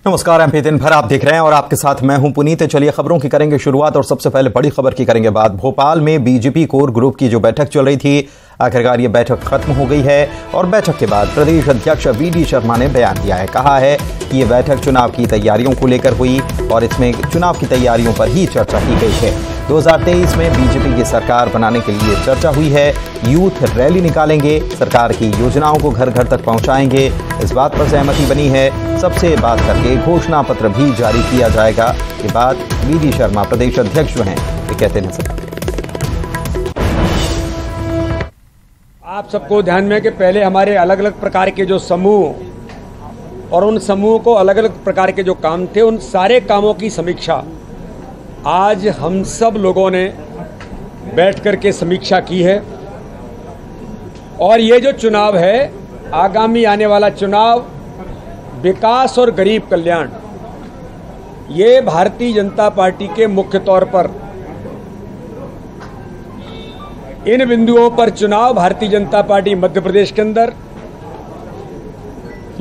नमस्कार, एमपी दिन भर आप देख रहे हैं और आपके साथ मैं हूं पुनीत। चलिए खबरों की करेंगे शुरुआत और सबसे पहले बड़ी खबर की करेंगे बात। भोपाल में बीजेपी कोर ग्रुप की जो बैठक चल रही थी, आखिरकार ये बैठक खत्म हो गई है और बैठक के बाद प्रदेश अध्यक्ष वी.डी. शर्मा ने बयान दिया है। कहा है कि ये बैठक चुनाव की तैयारियों को लेकर हुई और इसमें चुनाव की तैयारियों पर ही चर्चा की गई है। 2023 में बीजेपी की सरकार बनाने के लिए चर्चा हुई है। यूथ रैली निकालेंगे, सरकार की योजनाओं को घर घर तक पहुंचाएंगे, इस बात पर सहमति बनी है। सबसे बात करके घोषणा पत्र भी जारी किया जाएगा। ये बात वी.डी. शर्मा प्रदेश अध्यक्ष जो हैं ये कहते नजर आते हैं। आप सबको ध्यान में कि पहले हमारे अलग अलग प्रकार के जो समूह और उन समूह को अलग अलग प्रकार के जो काम थे, उन सारे कामों की समीक्षा आज हम सब लोगों ने बैठ कर के समीक्षा की है। और ये जो चुनाव है, आगामी आने वाला चुनाव विकास और गरीब कल्याण, ये भारतीय जनता पार्टी के मुख्य तौर पर इन बिंदुओं पर चुनाव भारतीय जनता पार्टी मध्य प्रदेश के अंदर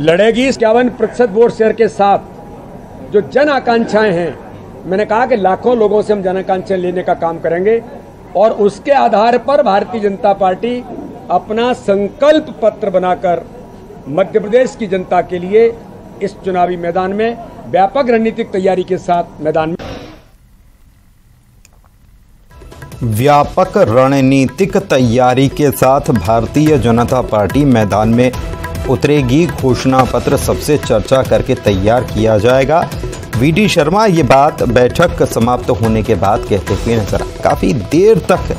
लड़ेगी। 51% वोट शेयर के साथ जो जन आकांक्षाएं हैं, मैंने कहा कि लाखों लोगों से हम जन आकांक्षाएं लेने का काम करेंगे और उसके आधार पर भारतीय जनता पार्टी अपना संकल्प पत्र बनाकर मध्य प्रदेश की जनता के लिए इस चुनावी मैदान में व्यापक रणनीतिक तैयारी के साथ मैदान में व्यापक रणनीतिक तैयारी के साथ भारतीय जनता पार्टी मैदान में उतरेगी। घोषणा पत्र सबसे चर्चा करके तैयार किया जाएगा। वी.डी. शर्मा ये बात बैठक समाप्त होने के बाद कहते हुए नजर आए। काफ़ी देर तक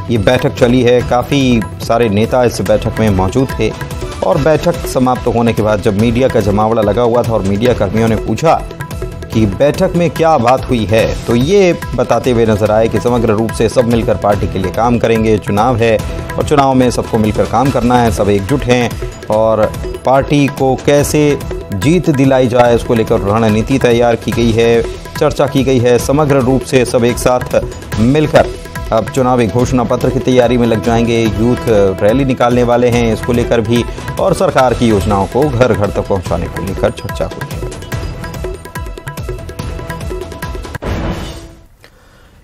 ये बैठक चली है, काफ़ी सारे नेता इस बैठक में मौजूद थे और बैठक समाप्त होने के बाद जब मीडिया का जमावड़ा लगा हुआ था और मीडिया कर्मियों ने पूछा कि बैठक में क्या बात हुई है, तो ये बताते हुए नजर आए कि समग्र रूप से सब मिलकर पार्टी के लिए काम करेंगे। चुनाव है और चुनाव में सबको मिलकर काम करना है, सब एकजुट हैं और पार्टी को कैसे जीत दिलाई जाए उसको लेकर रणनीति तैयार की गई है, चर्चा की गई है। समग्र रूप से सब एक साथ मिलकर अब चुनावी घोषणा पत्र की तैयारी में लग जाएंगे। यूथ रैली निकालने वाले हैं, इसको लेकर भी और सरकार की योजनाओं को घर घर तक पहुंचाने को लेकर चर्चा हुई है।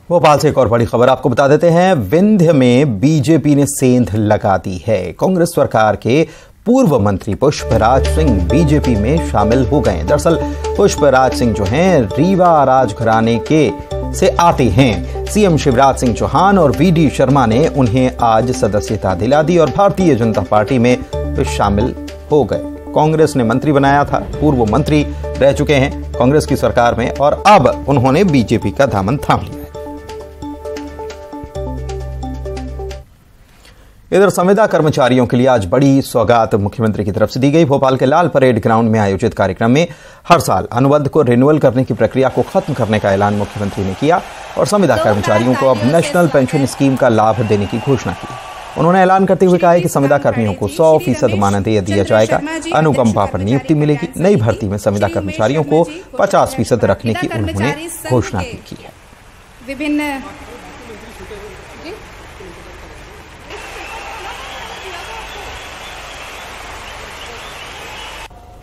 भोपाल से एक और बड़ी खबर आपको बता देते हैं। विंध्य में बीजेपी ने सेंध लगा दी है। कांग्रेस सरकार के पूर्व मंत्री पुष्पराज सिंह बीजेपी में शामिल हो गए। दरअसल पुष्पराज सिंह जो हैं रीवा राजघराने के से आते हैं। सीएम शिवराज सिंह चौहान और वी.डी. शर्मा ने उन्हें आज सदस्यता दिला दी और भारतीय जनता पार्टी में शामिल हो गए। कांग्रेस ने मंत्री बनाया था, पूर्व मंत्री रह चुके हैं कांग्रेस की सरकार में और अब उन्होंने बीजेपी का दामन थाम लिया है। इधर संविदा कर्मचारियों के लिए आज बड़ी सौगात मुख्यमंत्री की तरफ से दी गई। भोपाल के लाल परेड ग्राउंड में आयोजित कार्यक्रम में हर साल अनुबंध को रिन्यूअल करने की प्रक्रिया को खत्म करने का ऐलान मुख्यमंत्री ने किया और संविदा कर्मचारियों को अब नेशनल पेंशन स्कीम का लाभ देने की घोषणा की। उन्होंने ऐलान करते हुए कहा कि संविदा कर्मियों को 100% मानदेय दिया जाएगा, अनुकंपा पर नियुक्ति मिलेगी। नई भर्ती में संविदा कर्मचारियों को 50% रखने की उन्होंने घोषणा भी की है। विभिन्न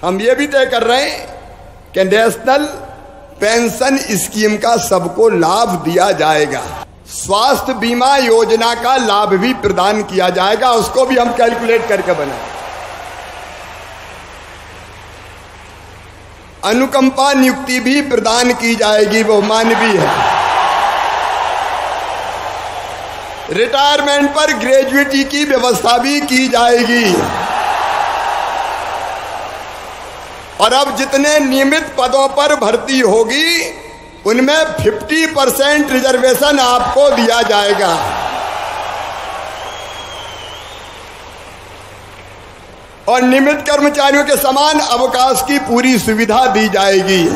हम ये भी तय कर रहे हैं कि नेशनल पेंशन स्कीम का सबको लाभ दिया जाएगा। स्वास्थ्य बीमा योजना का लाभ भी प्रदान किया जाएगा, उसको भी हम कैलकुलेट करके बनाए। अनुकंपा नियुक्ति भी प्रदान की जाएगी, वो मानवीय है। रिटायरमेंट पर ग्रेजुएटी की व्यवस्था भी की जाएगी और अब जितने नियमित पदों पर भर्ती होगी उनमें 50% रिजर्वेशन आपको दिया जाएगा। और नियमित कर्मचारियों के समान अवकाश की पूरी सुविधा दी जाएगी।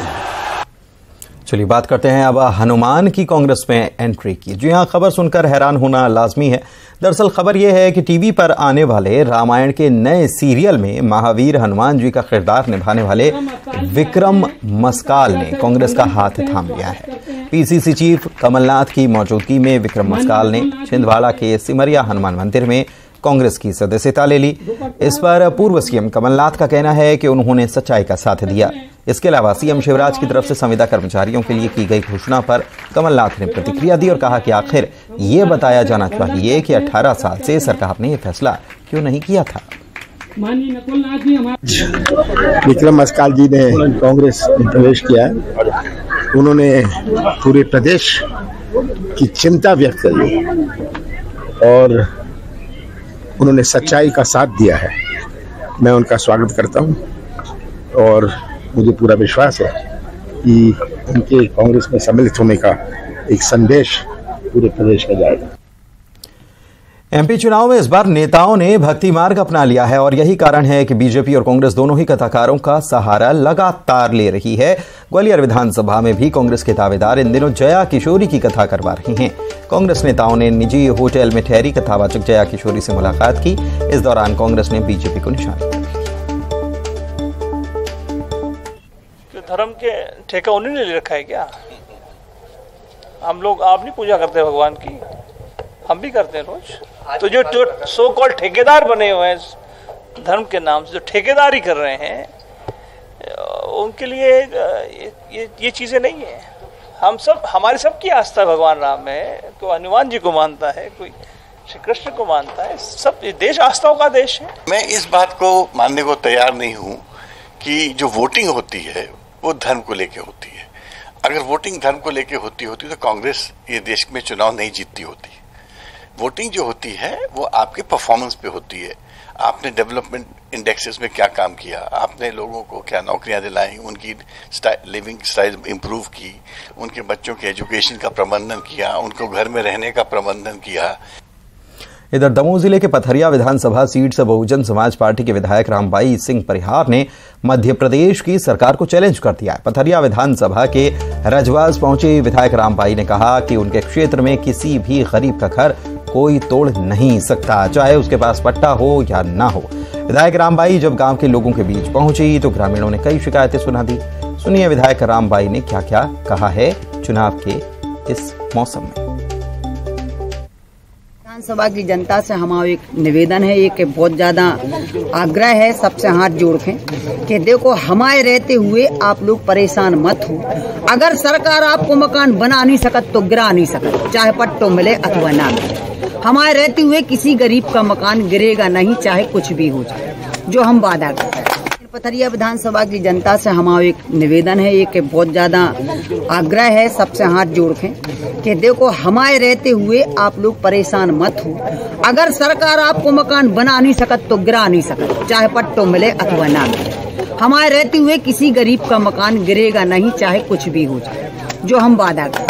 चलिए बात करते हैं अब हनुमान की कांग्रेस में एंट्री की। जी हां, खबर सुनकर हैरान होना लाजमी है। दरअसल खबर यह है कि टीवी पर आने वाले रामायण के नए सीरियल में महावीर हनुमान जी का किरदार निभाने वाले विक्रम मस्काल ने कांग्रेस का हाथ थाम लिया है। पीसीसी चीफ कमलनाथ की मौजूदगी में विक्रम मस्काल ने छिंदवाड़ा के सिमरिया हनुमान मंदिर में कांग्रेस की सदस्यता ले ली। इस पर पूर्व सीएम कमलनाथ का कहना है कि उन्होंने सच्चाई का साथ दिया। इसके अलावा सीएम शिवराज की तरफ से संविदा कर्मचारियों के लिए की गई घोषणा पर कमलनाथ ने प्रतिक्रिया दी और कहा कि आखिर ये बताया जाना चाहिए कि 18 साल से सरकार ने यह फैसला क्यों नहीं किया था। विक्रम अकाल जी ने कांग्रेस में प्रवेश किया है। उन्होंने पूरे प्रदेश की चिंता व्यक्त करी और उन्होंने सच्चाई का साथ दिया है। मैं उनका स्वागत करता हूं और मुझे पूरा विश्वास है कि उनके कांग्रेस में सम्मिलित होने का एक संदेश पूरे प्रदेश में जाएगा। एमपी चुनाव में इस बार नेताओं ने भक्ति मार्ग अपना लिया है और यही कारण है कि बीजेपी और कांग्रेस दोनों ही कथाकारों का सहारा लगातार ले रही है। ग्वालियर विधानसभा में भी कांग्रेस के दावेदार इन दिनों जया किशोरी की कथा करवा रहे हैं। कांग्रेस नेताओं ने निजी होटल में ठहरी कथावाचक जया किशोरी से मुलाकात की। इस दौरान कांग्रेस ने बीजेपी को निशाना किया। धर्म के ठेका उन्हीं ने ले रखा है क्या? हम लोग आप नहीं पूजा करते भगवान की, हम भी करते हैं रोज। तो जो सो कॉल्ड ठेकेदार बने हुए हैं धर्म के नाम से, जो ठेकेदारी कर रहे हैं, उनके लिए ये चीजें नहीं है। हम सब, हमारी सबकी आस्था भगवान राम में, कोई हनुमान जी को मानता है, कोई श्री कृष्ण को मानता है। सब देश आस्थाओं का देश है। मैं इस बात को मानने को तैयार नहीं हूं कि जो वोटिंग होती है वो धर्म को लेके होती है। अगर वोटिंग धर्म को लेके होती तो कांग्रेस ये देश में चुनाव नहीं जीतती होती। वोटिंग जो होती है वो आपके परफॉर्मेंस पे होती है। आपने डेवलपमेंट इंडेक्सेस में क्या काम किया, आपने लोगों को क्या नौकरियां दिलाई, उनकी लिविंग स्टाइल इंप्रूव की, उनके बच्चों के एजुकेशन का प्रबंधन किया, उनको घर में रहने का प्रबंधन किया। इधर दमोह जिले के पथरिया विधानसभा सीट से बहुजन समाज पार्टी के विधायक रामबाई सिंह परिहार ने मध्य प्रदेश की सरकार को चैलेंज कर दिया है। पथरिया विधानसभा के रजवास पहुंचे विधायक रामबाई ने कहा कि उनके क्षेत्र में किसी भी गरीब का घर कोई तोड़ नहीं सकता, चाहे उसके पास पट्टा हो या ना हो। विधायक रामबाई जब गांव के लोगों के बीच पहुंची तो ग्रामीणों ने कई शिकायतें सुना दी। सुनिए विधायक रामबाई ने क्या क्या कहा है चुनाव के इस मौसम में। विधानसभा की जनता से हमारा एक निवेदन है, एक बहुत ज्यादा आग्रह है, सबसे हाथ जोड़ के कि देखो, हमारे रहते हुए आप लोग परेशान मत हो। अगर सरकार आपको मकान बना नहीं सकत तो गिरा नहीं सकत, चाहे पट्टो मिले अथवा ना मिले। हमारे रहते हुए किसी गरीब का मकान गिरेगा नहीं, चाहे कुछ भी हो जाए, जो हम वादा करते हैं। पथरिया विधानसभा की जनता से हमारा एक निवेदन है, एक बहुत ज्यादा आग्रह है, सबसे हाथ जोड़ के कि देखो, हमारे रहते हुए आप लोग परेशान मत हो। अगर सरकार आपको मकान बना नहीं सकत तो गिरा नहीं सकत, चाहे पट्टो मिले अथवा ना मिले। हमारे रहते हुए किसी गरीब का मकान गिरेगा नहीं, चाहे कुछ भी हो जाए, जो हम वादा करते हैं।